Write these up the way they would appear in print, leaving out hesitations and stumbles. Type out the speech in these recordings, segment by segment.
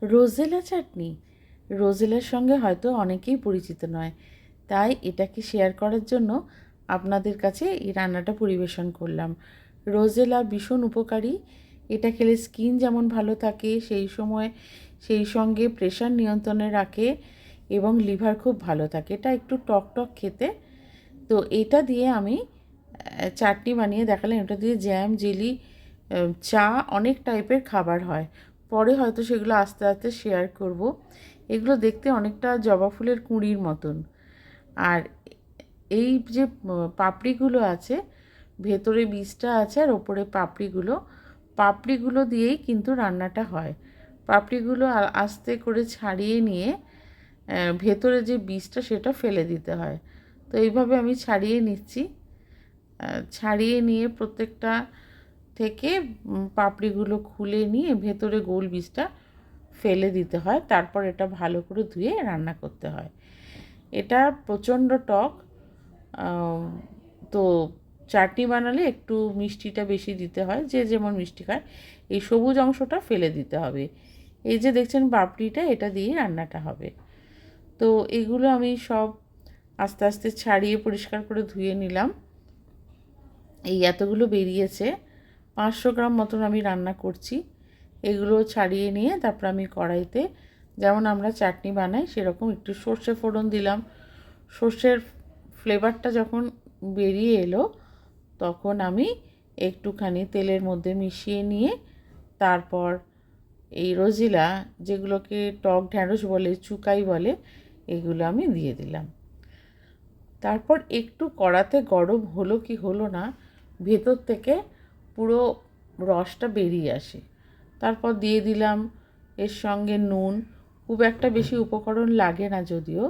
Rosella চাটনি, রোজেলার সঙ্গে হয়তো অনেকেই পরিচিত নয়, তাই এটাকে শেয়ার করার জন্য আপনাদের কাছে এই রান্নাটা পরিবেশন করলাম। রোজেলা ভীষণ উপকারী। এটা খেলে স্কিন যেমন ভালো থাকে, সেই সঙ্গে প্রেশার নিয়ন্ত্রণে রাখে এবং লিভার খুব ভালো থাকে। এটা একটু টক টক খেতে। তো এটা দিয়ে আমি চাটনি বানিয়ে দেখালাম। এটা দিয়ে জ্যাম, জেলি, চা, অনেক টাইপের খাবার হয়। পরে হয়তো সেগুলো আস্তে আস্তে শেয়ার করব। এগুলো দেখতে অনেকটা জবা ফুলের কুঁড়ির মতন। আর এই যে পাপড়িগুলো আছে, ভেতরে বীজটা আছে আর ওপরে পাপড়িগুলো দিয়েই কিন্তু রান্নাটা হয়। পাপড়িগুলো আস্তে করে ছাড়িয়ে নিয়ে ভেতরে যে বীজটা সেটা ফেলে দিতে হয়। তো এইভাবে আমি ছাড়িয়ে নিচ্ছি। ছাড়িয়ে নিয়ে প্রত্যেকটা থেকে পাপড়িগুলো খুলে নিয়ে ভেতরে গোল বীজটা ফেলে দিতে হয়। তারপর এটা ভালো করে ধুয়ে রান্না করতে হয়। এটা প্রচণ্ড টক। তো চাটনি বানালে একটু মিষ্টিটা বেশি দিতে হয়, যে যেমন মিষ্টি খায়। এই সবুজ অংশটা ফেলে দিতে হবে। এই যে দেখছেন পাপড়িটা, এটা দিয়ে রান্নাটা হবে। তো এগুলো আমি সব আস্তে আস্তে ছাড়িয়ে পরিষ্কার করে ধুয়ে নিলাম। এই এতগুলো বেরিয়েছে, 500 গ্রাম মতন আমি রান্না করছি। এগুলো ছাড়িয়ে নিয়ে তারপর আমি কড়াইতে, যেমন আমরা চাটনি বানাই সেরকম একটু সর্ষে ফোড়ন দিলাম। সর্ষের ফ্লেভারটা যখন বেরিয়ে এলো, তখন আমি একটুখানি তেলের মধ্যে মিশিয়ে নিয়ে তারপর এই রোজিলা, যেগুলোকে টক ঢ্যাঁড়স বলে, চুকাই বলে, এগুলো আমি দিয়ে দিলাম। তারপর একটু কড়াতে গরম হলো কি হলো না, ভেতর থেকে পুরো রসটা বেরিয়ে আসে। তারপর দিয়ে দিলাম এর সঙ্গে নুন। খুব একটা বেশি উপকরণ লাগে না, যদিও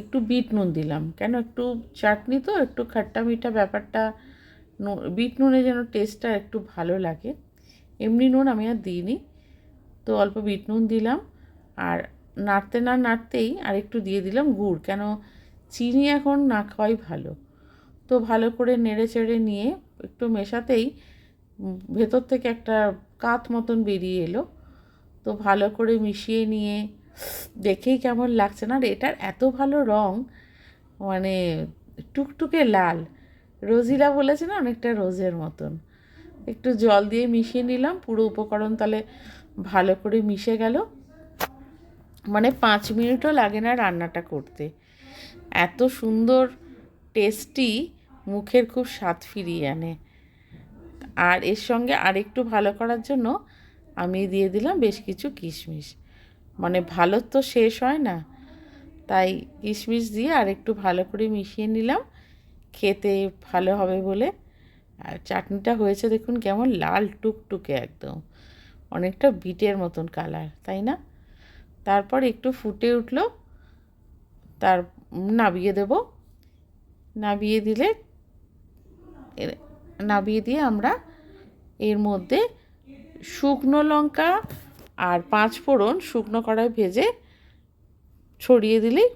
একটু বিট নুন দিলাম, কেন একটু চাটনি তো একটু খাট্টা মিঠা ব্যাপারটা, বিট নুনে যেন টেস্টটা একটু ভালো লাগে। এমনি নুন আমি আর দিইনি, তো অল্প বিট নুন দিলাম। আর নাড়তেই আর একটু দিয়ে দিলাম গুড়, কেন চিনি এখন না খাওয়াই ভালো। তো ভালো করে নেড়ে চেড়ে নিয়ে একটু মেশাতেই ভেতর থেকে একটা কাত মতন বেরিয়ে এলো। তো ভালো করে মিশিয়ে নিয়ে দেখেই কেমন লাগছে না, আর এটার এত ভালো রং, মানে টুকটুকে লাল। রোজিলা বলেছে না, অনেকটা রোজের মতন। একটু জল দিয়ে মিশিয়ে নিলাম, পুরো উপকরণ তাহলে ভালো করে মিশে গেল। মানে 5 মিনিটও লাগে না রান্নাটা করতে। এত সুন্দর টেস্টি, মুখের খুব স্বাদ ফিরিয়ে আনে। আর এর সঙ্গে আরেকটু ভালো করার জন্য আমি দিয়ে দিলাম বেশ কিছু কিশমিশ। মানে ভালো তো শেষ হয় না, তাই কিশমিশ দিয়ে আরেকটু ভালো করে মিশিয়ে নিলাম, খেতে ভালো হবে বলে। আর চাটনিটা হয়েছে দেখুন কেমন লাল টুকটুকে একদম, অনেকটা বিটের মতন কালার, তাই না? তারপর একটু ফুটে উঠলো, তার নাবিয়ে দেব। নাবিয়ে দিলে নাবিয়ে দিয়ে আমরা এর মধ্যে শুকনো লঙ্কা আর 5 ফোড়ন শুকনো কড়ায় ভেজে ছড়িয়ে দিলেই